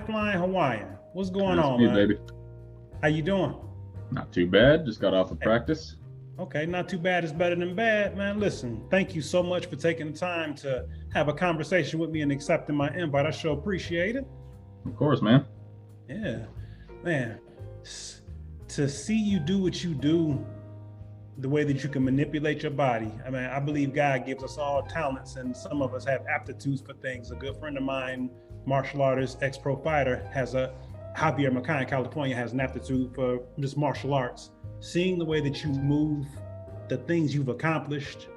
Flying Hawaiian. What's going That's on, me, man? baby. How you doing? Not too bad. Just got off of Hey, practice. okay, not too bad. It's better than bad, man. Listen, thank you so much for taking the time to have a conversation with me and accepting my invite. I sure appreciate it. Of course, man. Yeah, man. To see you do what you do, the way that you can manipulate your body. I mean, I believe God gives us all talents, and some of us have aptitudes for things. A good friend of mine, martial artist, ex-pro fighter, has a Javier Macan, California, has an aptitude for just martial arts. Seeing the way that you move, the things you've accomplished,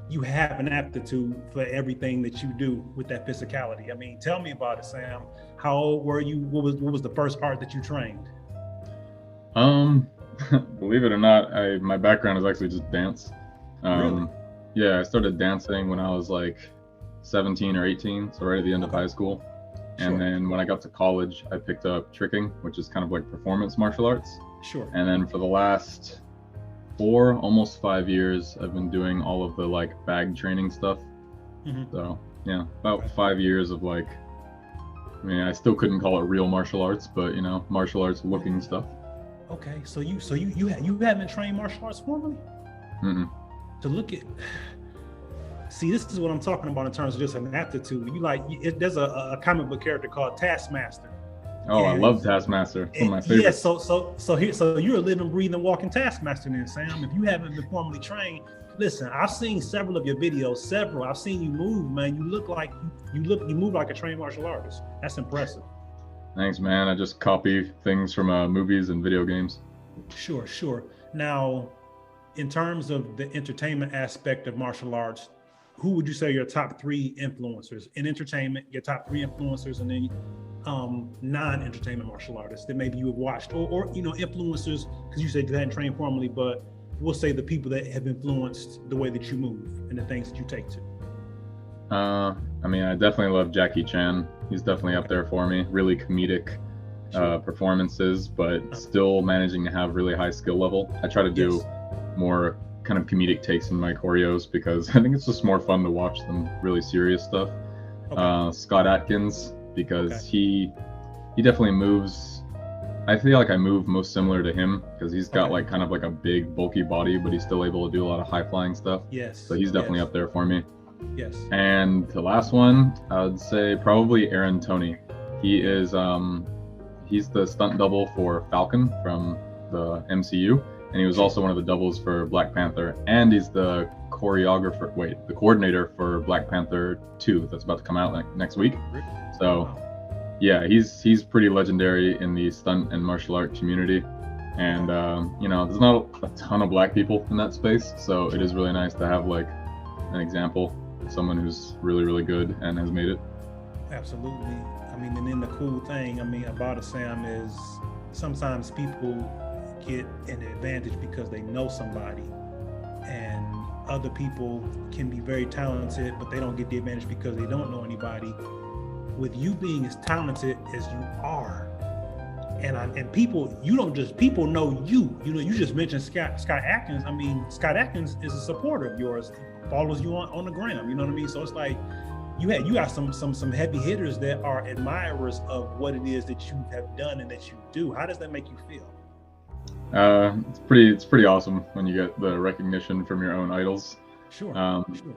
you have an aptitude for everything that you do with that physicality. I mean, tell me about it, Sam. How old were you? What was the first art that you trained? Um, Believe it or not, my background is actually just dance. Really? Um, yeah, I started dancing when I was like 17 or 18, so right at the end of Okay. high school. And Sure. then when I got to college, I picked up tricking, which is kind of like performance martial arts. Sure. And then for the last 4, almost 5 years, I've been doing all of the like bag training stuff. Mm-hmm. So yeah, about Okay. 5 years of like, I mean, I still couldn't call it real martial arts, but martial arts looking stuff. Okay. So you haven't trained martial arts formally? Mm-mm. To look at, see, this is what I'm talking about in terms of just an aptitude. There's a comic book character called Taskmaster, Oh, I and love Taskmaster. One of my yeah, favorites. so you're a living, breathing, walking Taskmaster then, Sam. If you haven't been formally trained, listen, I've seen several of your videos. I've seen you move, man. You look like you move like a trained martial artist. That's impressive. Thanks, man. I just copy things from movies and video games. Sure, sure. Now, in terms of the entertainment aspect of martial arts, who would you say are your top three influencers in entertainment? Your top three influencers, and then non-entertainment martial artists that maybe you have watched, or influencers, because you said you hadn't trained formally, but we'll say the people that have influenced the way that you move and the things that you take to. I mean, I definitely love Jackie Chan. He's definitely up Okay, there for me. Really comedic sure. performances, but Uh, still managing to have really high skill level. I try to do yes. more kind of comedic takes in my choreos because I think it's just more fun to watch than really serious stuff. Okay. Scott Adkins, Okay. because he definitely moves. I feel like I move most similar to him because he's got Okay. like kind of like a big bulky body, but he's still able to do a lot of high flying stuff. So Yes. he's definitely Yes. up there for me. Yes. And the last one, I would say probably Aaron Toney. He is he's the stunt double for Falcon from the MCU, and he was Sure. also one of the doubles for Black Panther, and he's the the coordinator for Black Panther 2 that's about to come out next week. So Wow. yeah, he's pretty legendary in the stunt and martial art community. And Okay. there's not a ton of black people in that space, so it Sure. is really nice to have like an example, someone who's really, really good and has made it. Absolutely. I mean, and then the cool thing, I mean, about it, Sam, is sometimes people get an advantage because they know somebody, and other people can be very talented, but they don't get the advantage because they don't know anybody. With you being as talented as you are, and people, you don't just people know you. You know, you just mentioned Scott Atkins. I mean, Scott Atkins is a supporter of yours, follows you on the gram. You know what I mean? So it's like you got some heavy hitters that are admirers of what it is that you have done and that you do. How does that make you feel? It's pretty awesome when you get the recognition from your own idols. Sure, Um, sure.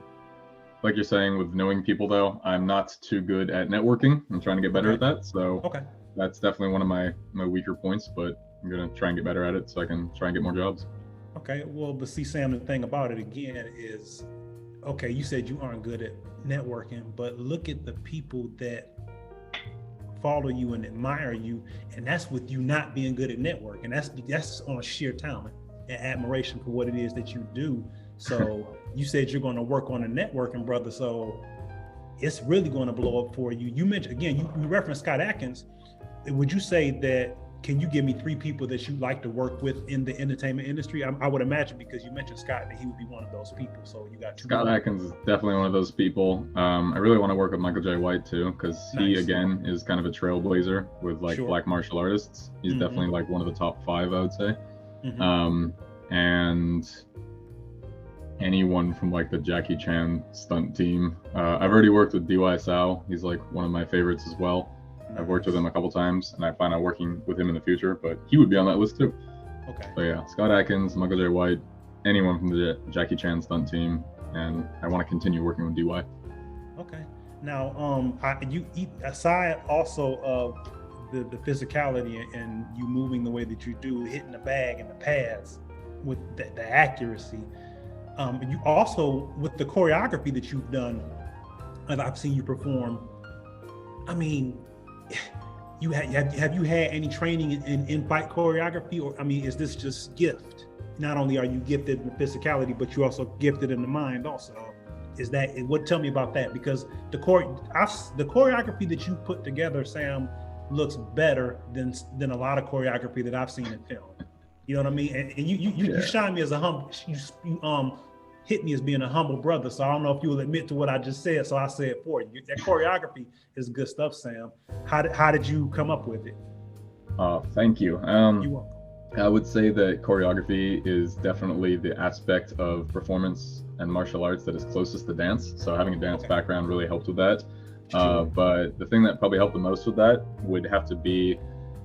like you're saying, with knowing people though, I'm not too good at networking. I'm trying to get better Okay, at that, so okay, that's definitely one of my weaker points. But I'm gonna try and get better at it so I can try and get more jobs. okay. Well, but see, Sam, the thing about it again is, okay, you said you aren't good at networking, but look at the people that follow you and admire you, and that's with you not being good at networking. That's on sheer talent and admiration for what it is that you do. So you said you're going to work on the networking, brother. So it's really going to blow up for you. You mentioned again, you referenced Scott Atkins. Would you say that? Can you give me three people that you like to work with in the entertainment industry? I would imagine because you mentioned Scott that he would be one of those people. So you got two Scott more. Adkins is definitely one of those people. I really want to work with Michael J. White too, because he Nice. again is kind of a trailblazer with like Sure. black martial artists. He's Mm-hmm. definitely like one of the top five, I would say. Mm-hmm. And anyone from like the Jackie Chan stunt team. I've already worked with DY Sao. He's like one of my favorites as well. I've worked with him a couple times, and I plan on working with him in the future, but he would be on that list too. Okay. So yeah, Scott Adkins, Michael J. White, anyone from the Jackie Chan stunt team, and I want to continue working with DY. Okay. Now, aside also of the physicality and you moving the way that you do, hitting the bag and the pads with the accuracy, you also, with the choreography that you've done, and I've seen you perform, I mean, have you had any training in fight choreography, or I mean, is this just gift? Not only are you gifted in the physicality, but you're also gifted in the mind also. Tell me about that? Because the choreography that you put together, Sam, looks better than a lot of choreography that I've seen in film. You know what I mean? And you shine me as a humble, you hit me as being a humble brother. So I don't know if you will admit to what I just said. So I say it for you. That choreography is good stuff, Sam. How did you come up with it? Thank you. You're welcome. I would say that choreography is definitely the aspect of performance and martial arts that is closest to dance. So having a dance background really helped with that. But the thing that probably helped the most with that would have to be,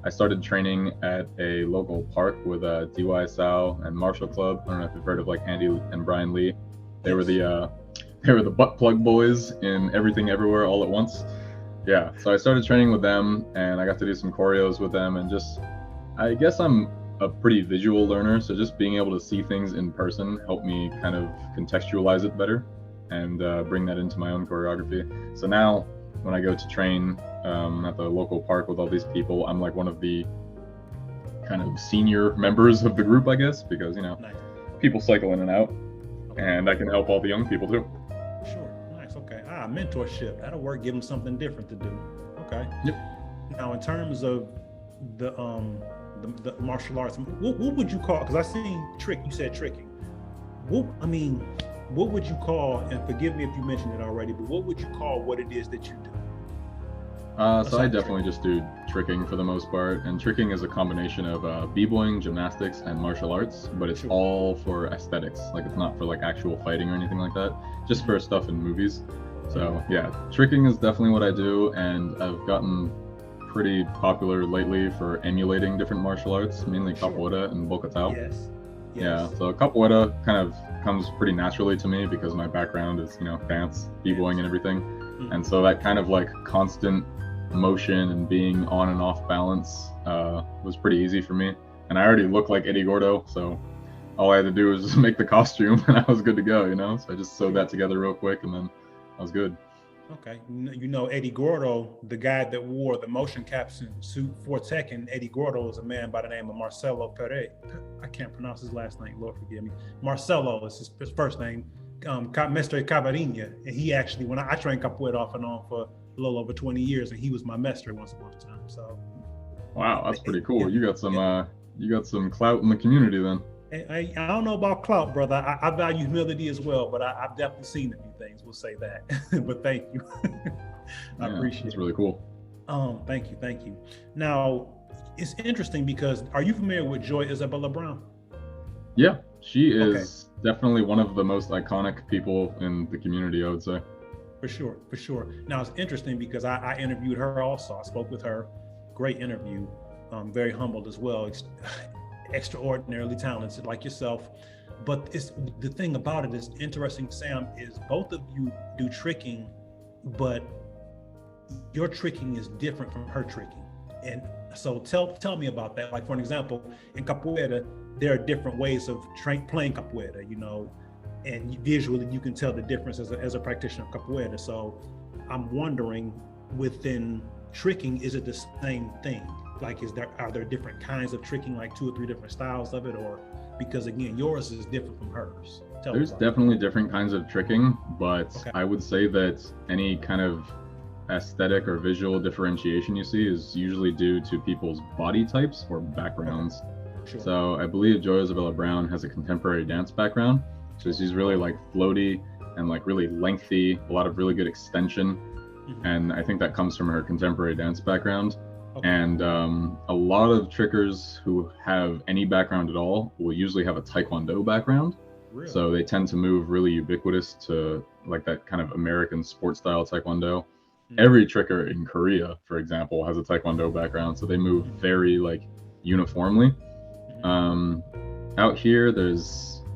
I started training at a local park with DY Sal and Martial Club. I don't know if you've heard of like Andy and Brian Lee. They were the butt plug boys in Everything Everywhere All at Once. Yeah, so I started training with them, and I got to do some choreos with them, and just, I guess I'm a pretty visual learner, so just being able to see things in person helped me kind of contextualize it better and bring that into my own choreography. So now when I go to train at the local park with all these people, I'm like one of the kind of senior members of the group, I guess, because, you know, people cycle in and out, and I can help all the young people too. Sure. Nice. Okay. Mentorship. That'll work. Give them something different to do. Okay. Yep. Now, in terms of the martial arts, what would you call? Because I seen trick. You said tricking. What would you call? And forgive me if you mentioned it already, but what would you call what it is that you do? So I definitely just do tricking for the most part, and tricking is a combination of b-boying, gymnastics, and martial arts, but it's all for aesthetics. Like, it's not for like actual fighting or anything like that, just for stuff in movies. So yeah, tricking is definitely what I do, and I've gotten pretty popular lately for emulating different martial arts, mainly capoeira and bokatao. Yes. Yeah, so capoeira kind of comes pretty naturally to me because my background is, you know, dance, b-boying and everything. And so that kind of like constant motion and being on and off balance was pretty easy for me. And I already look like Eddie Gordo, so all I had to do was just make the costume and I was good to go, you know? So I just sewed that together real quick and then I was good. Okay. You know, Eddie Gordo, the guy that wore the motion capture suit for Tekken, Eddie Gordo is a man by the name of Marcelo Perez. I can't pronounce his last name, Lord forgive me. Marcelo is his first name, Mestre Cavarinha. And he actually, when I trained capoeira off and on for a little over 20 years, and he was my mestre once upon a time. So, wow, that's pretty cool. You got some clout in the community then. I don't know about clout, brother. I value humility as well, but I've definitely seen a few things. We'll say that. But thank you. I appreciate it. It's really cool. Thank you. Now, it's interesting because are you familiar with Joy Isabella Brown? Yeah, she is definitely one of the most iconic people in the community, I would say. For sure. Now, it's interesting because I interviewed her also. I spoke with her. Great interview. Very humbled as well. Extraordinarily talented like yourself. But the thing about it is interesting, Sam, is both of you do tricking, but your tricking is different from her tricking. And so tell me about that. Like, for an example, in capoeira, there are different ways of playing capoeira, you know, and visually you can tell the difference as a practitioner of capoeira. So I'm wondering, within tricking, is it the same thing? Like, are there different kinds of tricking, like 2 or 3 different styles of it, or because again, yours is different from hers? There's definitely different kinds of tricking, but I would say that any kind of aesthetic or visual differentiation you see is usually due to people's body types or backgrounds. Sure. So I believe Joy Isabella Brown has a contemporary dance background, so she's really like floaty and like really lengthy, a lot of really good extension, and I think that comes from her contemporary dance background. And a lot of trickers who have any background at all will usually have a Taekwondo background. Really? So they tend to move really ubiquitous to like that kind of American sport style Taekwondo. Every tricker in Korea, for example, has a Taekwondo background, so they move very like uniformly. Out here,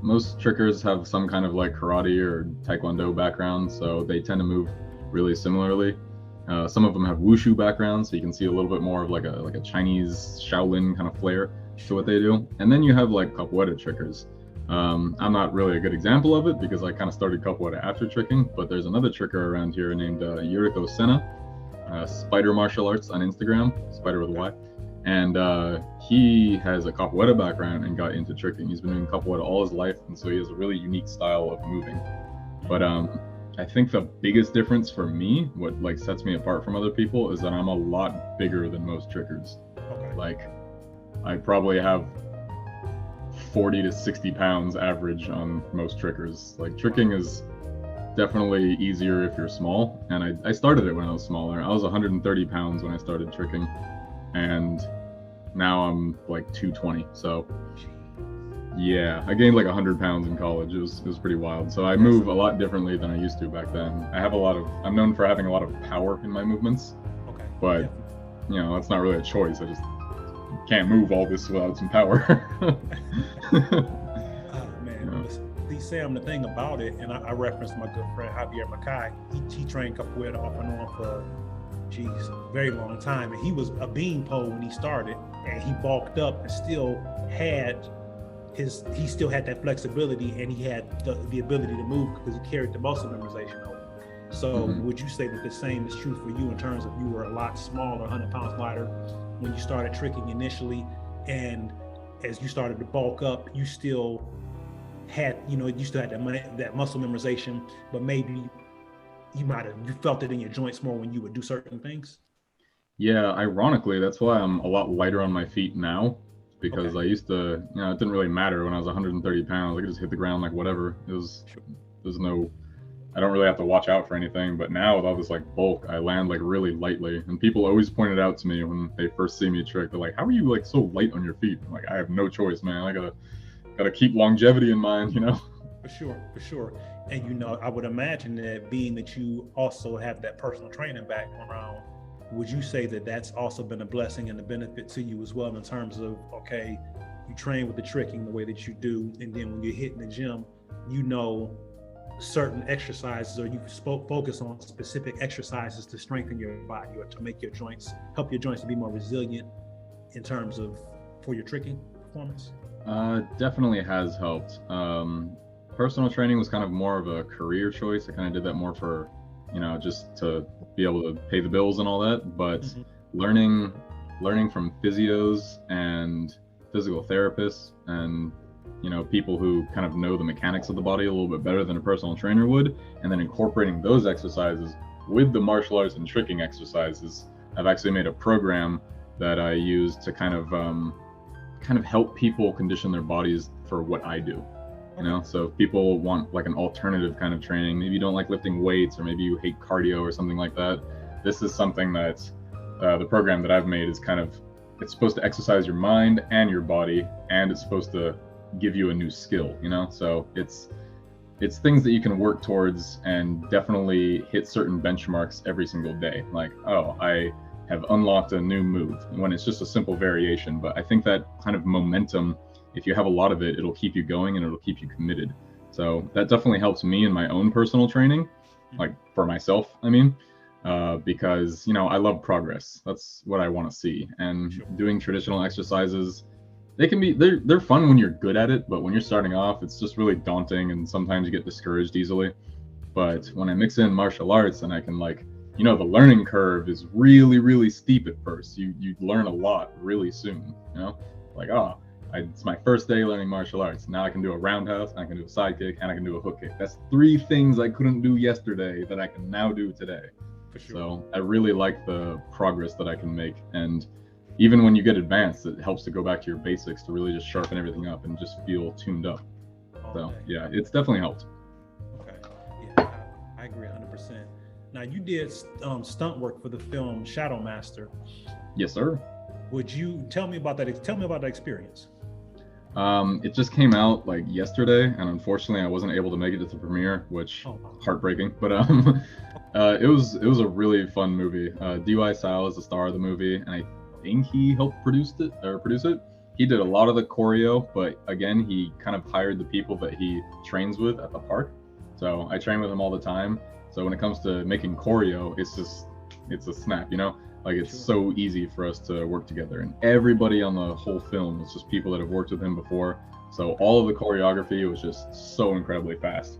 most trickers have some kind of like karate or Taekwondo background, so they tend to move really similarly. Some of them have wushu backgrounds, so you can see a little bit more of like a Chinese Shaolin kind of flair to what they do. And then you have like capoeira trickers. I'm not really a good example of it because I kind of started capoeira after tricking, but there's another tricker around here named Yuriko Senna, Spider Martial Arts on Instagram, Spider with a Y. And he has a capoeira background and got into tricking. He's been doing capoeira all his life, and so he has a really unique style of moving. But I think the biggest difference for me, what like sets me apart from other people, is that I'm a lot bigger than most trickers. Okay. Like, I probably have 40 to 60 pounds average on most trickers. Like, tricking is definitely easier if you're small, and I started it when I was smaller. I was 130 pounds when I started tricking, and now I'm like 220. So yeah, I gained like 100 pounds in college. It was pretty wild. So I move a lot differently than I used to back then. I'm known for having a lot of power in my movements. Okay. But you know, that's not really a choice. I just can't move all this without some power. Oh man, yeah. Sam, the thing about it, and I referenced my good friend Javier Mackay. He trained capoeira off and on for a very long time, and he was a beanpole when he started, and he bulked up and still had that flexibility, and he had the ability to move because he carried the muscle memorization over. So would you say that the same is true for you in terms of you were a lot smaller, 100 pounds lighter when you started tricking initially, and as you started to bulk up, you still had that muscle memorization, but maybe you felt it in your joints more when you would do certain things? Yeah, ironically, that's why I'm a lot lighter on my feet now, because I used to, it didn't really matter when I was 130 pounds. I could just hit the ground like whatever. I don't really have to watch out for anything. But now with all this like bulk, I land like really lightly. And people always point it out to me when they first see me trick. They're like, "How are you like so light on your feet?" I'm like, I have no choice, man. I gotta keep longevity in mind, For sure. And I would imagine that being that you also have that personal training background, would you say that that's also been a blessing and a benefit to you as well in terms of, okay, you train with the tricking the way that you do, and then when you're hitting the gym, certain exercises, or you focus on specific exercises to strengthen your body or to help your joints to be more resilient in terms of for your tricking performance? Definitely has helped. Personal training was kind of more of a career choice. I kind of did that more for, just to be able to pay the bills and all that. But learning from physios and physical therapists and, people who kind of know the mechanics of the body a little bit better than a personal trainer would, and then incorporating those exercises with the martial arts and tricking exercises, I've actually made a program that I use to kind of help people condition their bodies for what I do. So if people want like an alternative kind of training, maybe you don't like lifting weights, or maybe you hate cardio or something like that, this is something that the program that I've made is it's supposed to exercise your mind and your body, and it's supposed to give you a new skill, so it's things that you can work towards and definitely hit certain benchmarks every single day. Like, I have unlocked a new move, when it's just a simple variation. But I think that kind of momentum, if you have a lot of it, it'll keep you going and it'll keep you committed. So that definitely helps me in my own personal training, like for myself, because, I love progress. That's what I want to see. And doing traditional exercises, they're fun when you're good at it, but when you're starting off, it's just really daunting, and sometimes you get discouraged easily. But when I mix in martial arts, and I can the learning curve is really, really steep at first. You learn a lot really soon, it's my first day learning martial arts. Now I can do a roundhouse, I can do a side kick, and I can do a hook kick. That's 3 things I couldn't do yesterday that I can now do today. For sure. So I really like the progress that I can make. And even when you get advanced, it helps to go back to your basics to really just sharpen everything up and just feel tuned up. So yeah, it's definitely helped. Okay. Yeah, I agree 100%. Now, you did stunt work for the film Shadow Master. Yes, sir. Would you tell me about that? Tell me about that experience. It just came out like yesterday, and unfortunately I wasn't able to make it to the premiere, which heartbreaking. But it was a really fun movie. D.Y. Sal is the star of the movie, and I think he helped produce it. He did a lot of the choreo, but again, he kind of hired the people that he trains with at the park. So I train with him all the time. So when it comes to making choreo, it's a snap, you know? Like, it's so easy for us to work together. And everybody on the whole film was just people that have worked with him before. So all of the choreography was just so incredibly fast.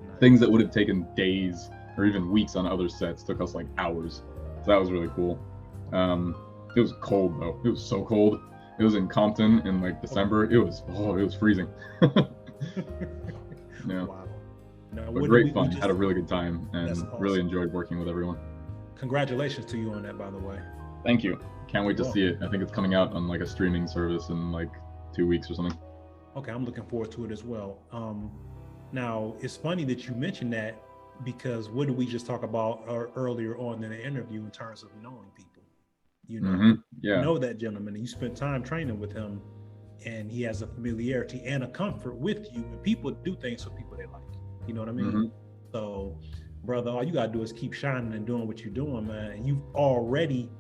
Nice. Things that would have taken days or even weeks on other sets took us like hours. So that was really cool. It was cold though. It was so cold. It was in Compton in like December. It was freezing. Yeah. Wow. No, but great fun. Had a really good time and awesome. Really enjoyed working with everyone. Congratulations to you on that, by the way. Thank you. Can't wait to see it. I think it's coming out on like a streaming service in like 2 weeks or something. Okay, I'm looking forward to it as well. Now, it's funny that you mentioned that, because what did we just talk about earlier on in the interview in terms of knowing people? You know, you know that gentleman, and you spent time training with him, and he has a familiarity and a comfort with you, and people do things for people they like. You know what I mean? So, brother, all you gotta do is keep shining and doing what you're doing, man. And you've already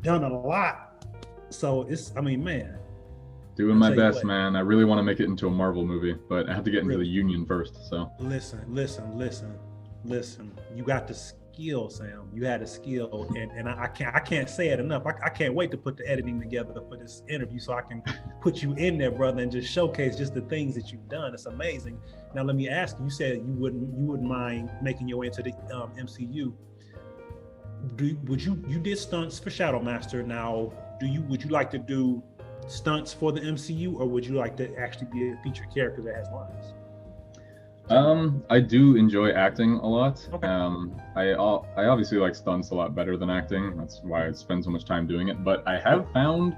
done a lot. So man. Doing my best, man. I really want to make it into a Marvel movie, but I have to get into the union first. So listen. You got the skill, Sam. You had a skill, and I can't say it enough. I can't wait to put the editing together for this interview so I can put you in there, brother, and just showcase just the things that you've done. It's amazing. Now let me ask you. You said you wouldn't mind making your way into the MCU. You did stunts for Shadow Master. Now, would you like to do stunts for the MCU, or would you like to actually be a featured character that has lines? I do enjoy acting a lot. Okay. I obviously like stunts a lot better than acting. That's why I spend so much time doing it. But I have found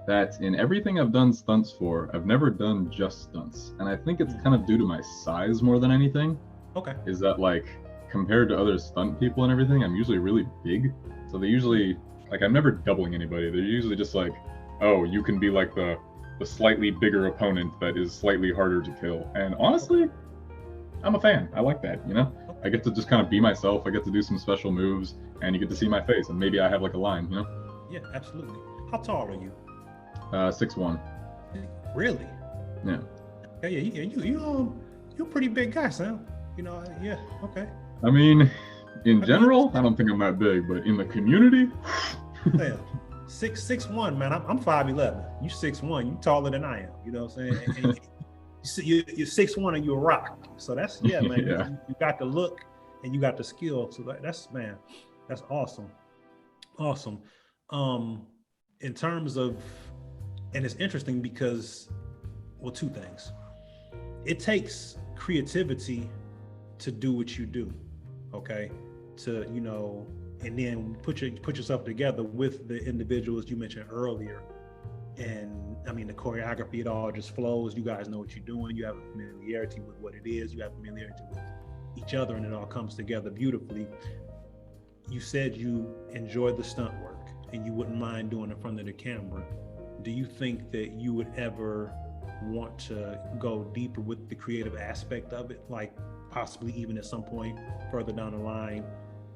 that in everything I've done stunts for, I've never done just stunts. And I think it's kind of due to my size more than anything. Okay. Is that like, compared to other stunt people and everything, I'm usually really big. So they usually, like, I'm never doubling anybody. They're usually just like, oh, you can be like the slightly bigger opponent that is slightly harder to kill. And honestly, I'm a fan. I like that, you know? I get to just kind of be myself. I get to do some special moves, and you get to see my face, and maybe I have like a line, you know? Yeah, absolutely. How tall are you? 6'1". Really? Yeah. Yeah, you're a pretty big guy, Sam. You know, yeah, okay. I mean, in general, I don't think I'm that big, but in the community, yeah. 6'1", man. I'm 5'11". You 6'1". You taller than I am. You know what I'm saying? And you're 6'1" and you're a rock. So that's man. Yeah. You got the look and you got the skill. So that's awesome. Awesome. In terms of, and it's interesting because, well, two things. It takes creativity to do what you do. Okay, to and then put yourself together with the individuals you mentioned earlier. And I mean, the choreography, it all just flows. You guys know what you're doing. You have a familiarity with what it is. You have familiarity with each other, and it all comes together beautifully. You said you enjoy the stunt work and you wouldn't mind doing it in front of the camera. Do you think that you would ever want to go deeper with the creative aspect of it? Like possibly even at some point further down the line,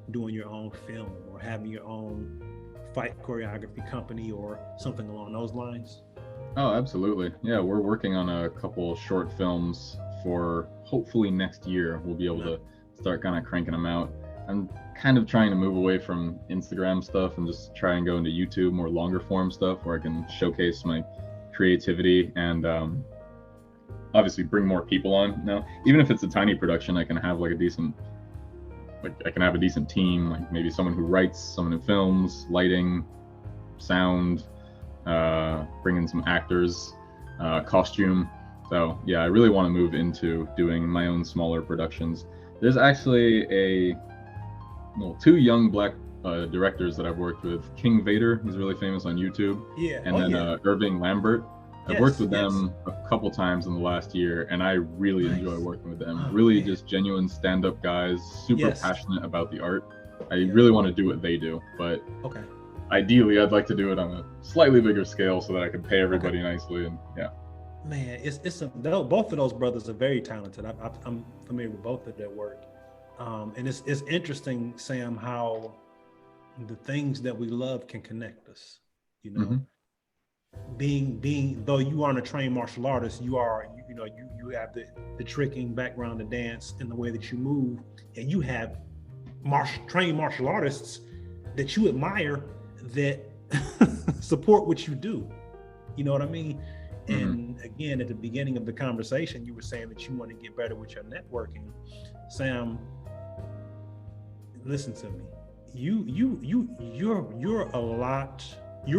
doing your own film or having your own fight choreography company or something along those lines? Oh, absolutely. Yeah, we're working on a couple short films for hopefully next year. We'll be able to start kind of cranking them out. I'm kind of trying to move away from Instagram stuff and just try and go into YouTube, more longer form stuff where I can showcase my creativity and obviously bring more people on. Now, even if it's a tiny production, I can have like a decent team, like maybe someone who writes, someone who films, lighting, sound, bring in some actors, costume. So yeah, I really want to move into doing my own smaller productions. There's actually two young black directors that I've worked with. King Vadar, he's really famous on YouTube. Yeah. And then Irving Lambert. I've worked with them a couple times in the last year, and I really enjoy working with them. Really just genuine stand-up guys, super passionate about the art. I really want to do what they do, but ideally, I'd like to do it on a slightly bigger scale so that I can pay everybody nicely. And yeah. Man, both of those brothers are very talented. I'm familiar with both of their work, and it's interesting, Sam, how the things that we love can connect us. You know, being though you aren't a trained martial artist, you have the tricking background, the dance, and the way that you move, and you have trained martial artists that you admire that support what you do. You know what I mean? And again, at the beginning of the conversation, you were saying that you want to get better with your networking. Sam, listen to me. You're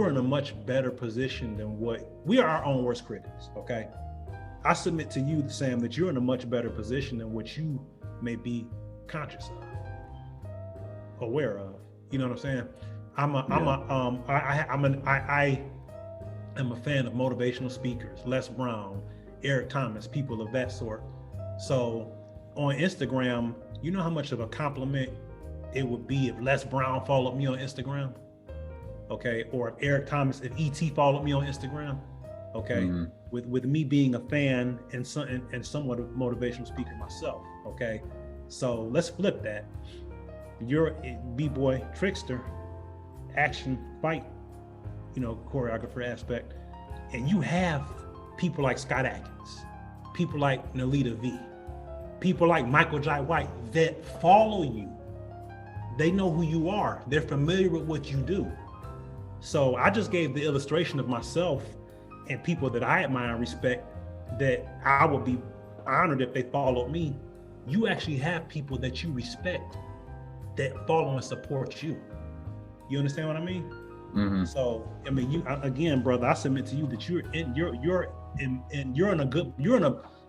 in a much better position than we are our own worst critics, okay? I submit to you, Sam, that you're in a much better position than what you may be conscious of, aware of. You know what I'm saying? I'm a fan of motivational speakers, Les Brown, Eric Thomas, people of that sort. So on Instagram, you know how much of a compliment it would be if Les Brown followed me on Instagram, okay? Or if Eric Thomas, if ET followed me on Instagram, okay? With me being a fan and somewhat a motivational speaker myself, okay? So let's flip that. You're a B-boy trickster, action, fight, choreographer aspect, and you have people like Scott Adkins, people like Nalita V, people like Michael Jai White that follow you. They know who you are. They're familiar with what you do. So I just gave the illustration of myself and people that I admire and respect that I would be honored if they followed me. You actually have people that you respect that follow and support you. You understand what I mean? So, I mean, again, brother, I submit to you that you're in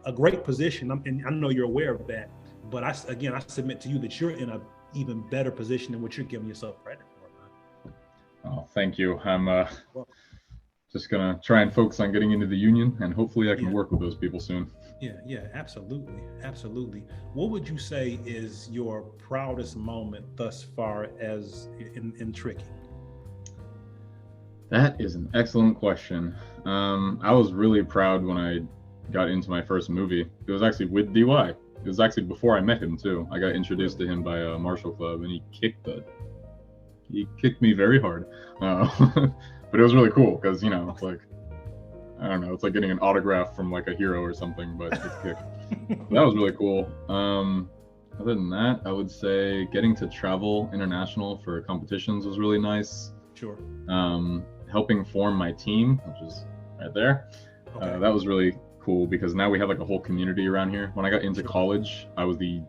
a great position. And I know you're aware of that, but I submit to you that you're in a even better position than what you're giving yourself credit for, man. Oh, thank you. I'm just gonna try and focus on getting into the union, and hopefully I can work with those people soon. Yeah, absolutely. What would you say is your proudest moment thus far as in tricking? That is an excellent question. I was really proud when I got into my first movie. It was actually with DY. It was actually before I met him too. I got introduced to him by a martial club, and he kicked me very hard. But it was really cool because, it's like, I don't know, it's like getting an autograph from like a hero or something, but it's kicked. That was really cool. Other than that, I would say getting to travel international for competitions was really nice. Sure. Helping form my team, which is right there. Okay. That was really cool because now we have like a whole community around here. When I got into college, I was the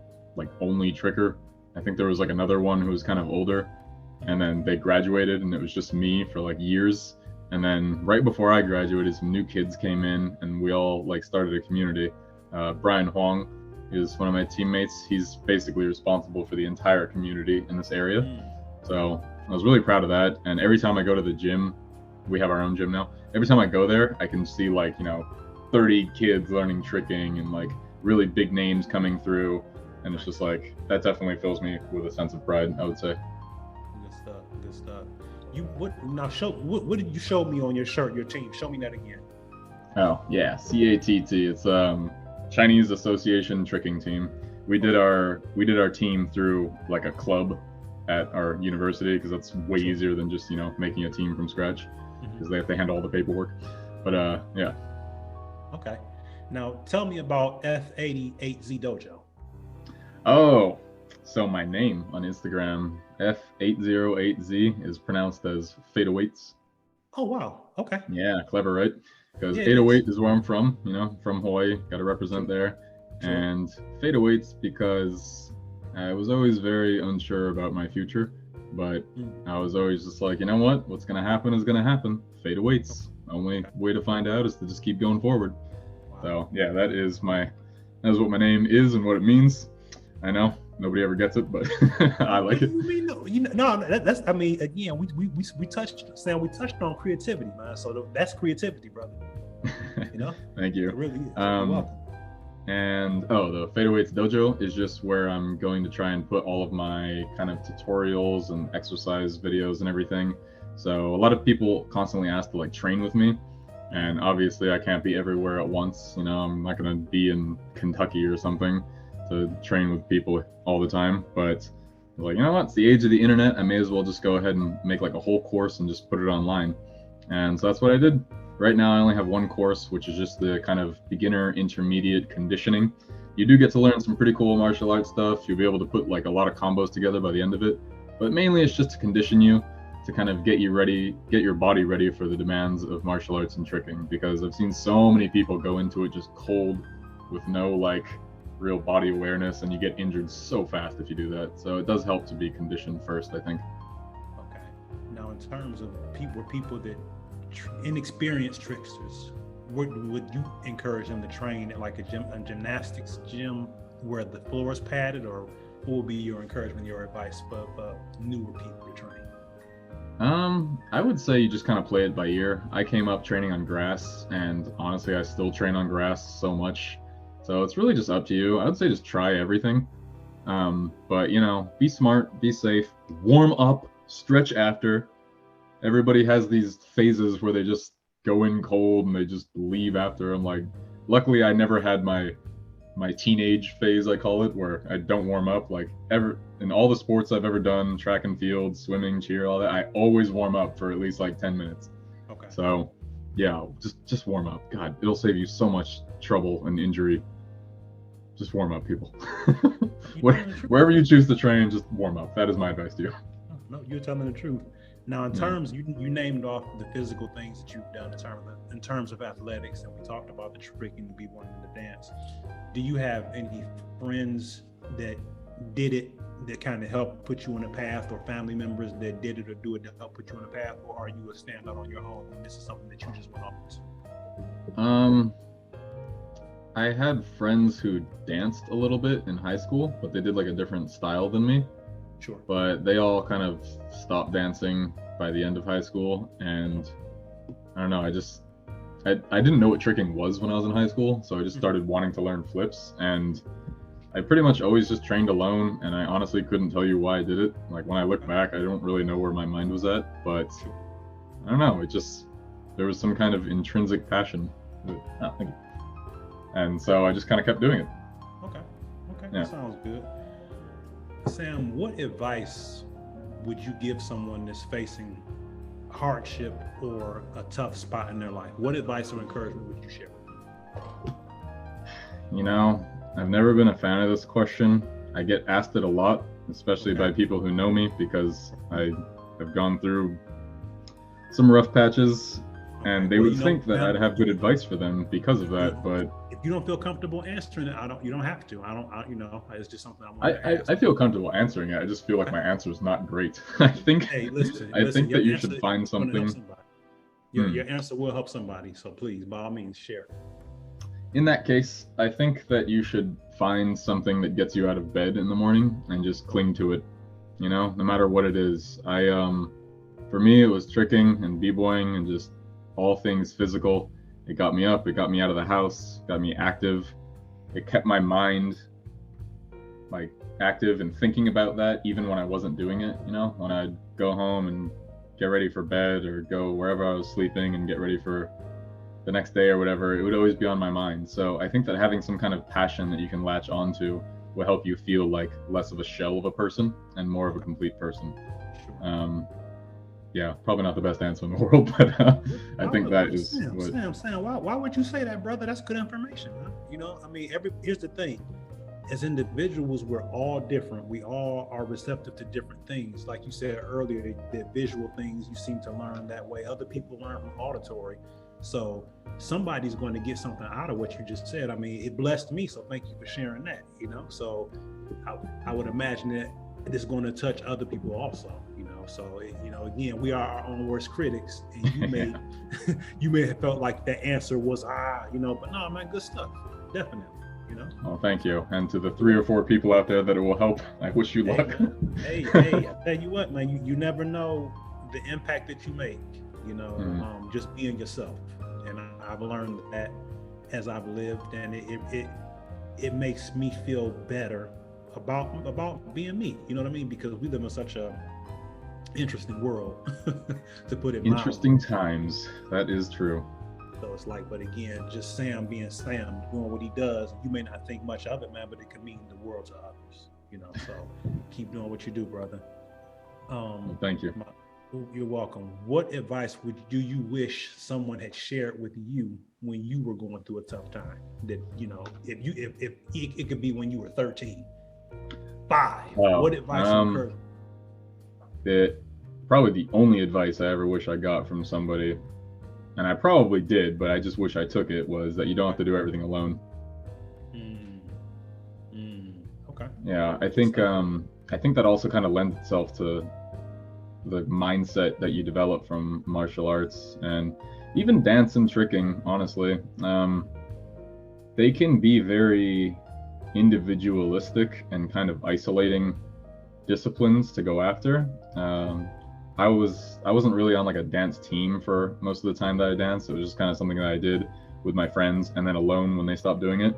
only tricker. I think there was like another one who was kind of older, and then they graduated and it was just me for like years. And then right before I graduated, some new kids came in and we all started a community. Brian Huang is one of my teammates. He's basically responsible for the entire community in this area. So I was really proud of that. And every time I go to the gym, we have our own gym now. Every time I go there, I can see 30 kids learning tricking and really big names coming through. And it's just that definitely fills me with a sense of pride, I would say. Good stuff. What did you show me on your shirt, your team? Show me that again. Oh yeah, CATT. It's Chinese Association Tricking Team. We did our team through a club at our university because that's way easier than just making a team from scratch because they have to handle all the paperwork. But yeah. Okay. Now tell me about F808Z Dojo. Oh, so my name on Instagram, F808Z, is pronounced as 808s. Oh wow. Okay. Yeah, clever, right? Because 808 is where I'm from. From Hawaii. Got to represent there. Sure. And 808s because I was always very unsure about my future, but I was always just what's gonna happen is gonna happen. 808s. Only way to find out is to just keep going forward. Wow. So yeah, that is what my name is and what it means. I know nobody ever gets it, but I like it. That's again, we touched on creativity, man. So that's creativity, brother. Thank you. It really is. You're welcome. And the 808s Dojo is just where I'm going to try and put all of my kind of tutorials and exercise videos and everything. So a lot of people constantly ask to like train with me, and obviously I can't be everywhere at once. You know, I'm not gonna be in Kentucky or something to train with people all the time. But like, you know what? It's the age of the internet. I may as well just go ahead and make like a whole course and just put it online. And so that's what I did. Right now, I only have one course, which is just the kind of beginner intermediate conditioning. You do get to learn some pretty cool martial arts stuff. You'll be able to put like a lot of combos together by the end of it. But mainly it's just to condition you, to kind of get you ready, get your body ready for the demands of martial arts and tricking. Because I've seen so many people go into it just cold with no like real body awareness, and you get injured so fast if you do that. So it does help to be conditioned first, I think. Okay. Now, in terms of people that inexperienced tricksters, would you encourage them to train at like a gymnastics gym where the floor is padded, or what would be your encouragement, your advice for newer people to train? I would say you just kind of play it by ear. I came up training on grass, and honestly, I still train on grass so much. So it's really just up to you. I would say just try everything. But you know, be smart, be safe, warm up, stretch after. Everybody has these phases where they just go in cold and they just leave after. I'm like, luckily I never had my teenage phase, I call it, where I don't warm up. Like ever in all the sports I've ever done, track and field, swimming, cheer, all that, I always warm up for at least like 10 minutes. Okay. So yeah, just warm up. God, it'll save you so much trouble and injury. Just warm up, people. Wherever you choose to train, just warm up. That is my advice to you. No, you're telling the truth. Now, in terms, you named off the physical things that you've done in terms of athletics, and we talked about the tricking, the b-boying, and the dance. Do you have any friends that did it that kind of helped put you on a path, or family members that did it or do it to help put you on a path, or are you a standout on your own and this is something that you just went off into? I had friends who danced a little bit in high school, but they did like a different style than me. Sure. But they all kind of stopped dancing by the end of high school, and I don't know, I didn't know what tricking was when I was in high school, so I just started wanting to learn flips, and I pretty much always just trained alone, and I honestly couldn't tell you why I did it. Like when I look back, I don't really know where my mind was at, but I don't know, there was some kind of intrinsic passion. And so I just kind of kept doing it. Okay, Yeah. That sounds good. Sam, what advice would you give someone that's facing hardship or a tough spot in their life? What advice or encouragement would you share? You know, I've never been a fan of this question. I get asked it a lot, especially by people who know me, because I have gone through some rough patches, and they would think that I'd have good advice for them because of that, but if you don't feel comfortable answering it, you don't have to. It's just something I want to ask. I feel comfortable answering it. I just feel like my answer is not great. I think that you should find something. Your answer will help somebody, so please, by all means, share it. In that case, I think that you should find something that gets you out of bed in the morning and just cling to it. You know, no matter what it is. For me, it was tricking and b-boying and just all things physical. It got me up, it got me out of the house, got me active. It kept my mind like active and thinking about that even when I wasn't doing it, you know, when I'd go home and get ready for bed or go wherever I was sleeping and get ready for the next day or whatever, it would always be on my mind. So I think that having some kind of passion that you can latch onto will help you feel like less of a shell of a person and more of a complete person. Yeah, probably not the best answer in the world, but I think that is Sam, why would you say that, brother? That's good information, huh? You know, I mean, here's the thing. As individuals, we're all different. We all are receptive to different things. Like you said earlier, the visual things, you seem to learn that way. Other people learn from auditory. So somebody's going to get something out of what you just said. I mean, it blessed me, so thank you for sharing that, you know? So I would imagine that it's going to touch other people also, you know? So, again, we are our own worst critics, and you may you may have felt like the answer was, but no, man, good stuff. Definitely, you know? Oh, thank you. And to the 3 or 4 people out there that it will help, I wish you luck. Hey, I tell you what, man, you never know the impact that you make, you know, just being yourself. And I've learned that as I've lived, and it makes me feel better about being me, you know what I mean? Because we live in such a interesting world, to put it Interesting mildly. times. That is true. So it's like, but again, just Sam being Sam, doing what he does. You may not think much of it, man, but it could mean the world to others. So keep doing what you do, brother. Well, thank you. You're welcome. What advice do you wish someone had shared with you when you were going through a tough time? That if it could be when you were 13, 5. What advice occurred? Probably the only advice I ever wish I got from somebody, and I probably did, but I just wish I took it, was that you don't have to do everything alone. Okay. Yeah, I think that also kind of lends itself to the mindset that you develop from martial arts, and even dance and tricking, honestly. They can be very individualistic and kind of isolating disciplines to go after. I wasn't really on like a dance team for most of the time that I danced. It was just kind of something that I did with my friends and then alone when they stopped doing it.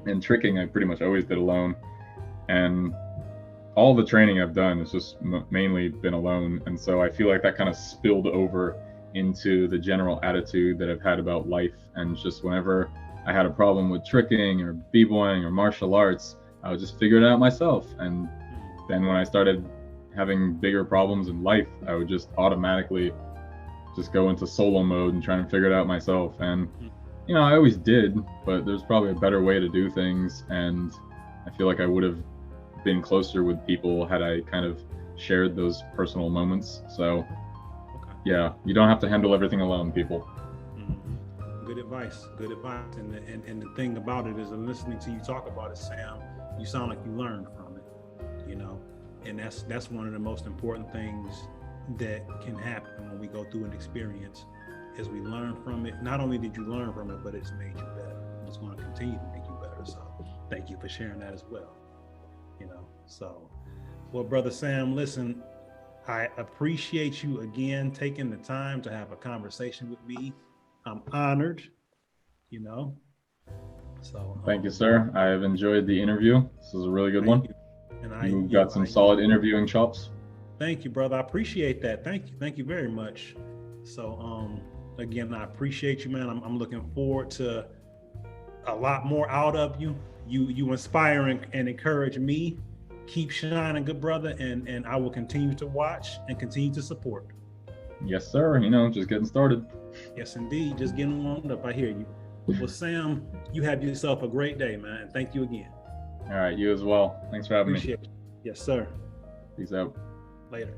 And tricking, I pretty much always did alone. And all the training I've done has just mainly been alone. And so I feel like that kind of spilled over into the general attitude that I've had about life. And just whenever I had a problem with tricking or b-boying or martial arts, I would just figure it out myself. And then when I started having bigger problems in life, I would just automatically just go into solo mode and try and figure it out myself. And I always did, but there's probably a better way to do things, and I feel like I would have been closer with people had I kind of shared those personal moments. So yeah, you don't have to handle everything alone, people. Good advice. And the thing about it is, listening to you talk about it, Sam, you sound like you learned from it, and that's one of the most important things that can happen when we go through an experience, is we learn from it. Not only did you learn from it, but it's made you better. It's going to continue to make you better. So thank you for sharing that as well. Well, Brother Sam, listen, I appreciate you again taking the time to have a conversation with me. I'm honored, So thank you, sir. I have enjoyed the interview. This is a really good one. You got some solid interviewing chops. Thank you, brother. I appreciate that. Thank you very much. So again, I appreciate you, man. I'm looking forward to a lot more out of you. You inspire and encourage me. Keep shining, good brother, and I will continue to watch and continue to support. Yes, sir. Just getting started. Yes, indeed. Just getting warmed up. I hear you. Well, Sam, you have yourself a great day, man. Thank you again. All right, you as well. Thanks for having me. Appreciate it. Yes, sir. Peace out. Later.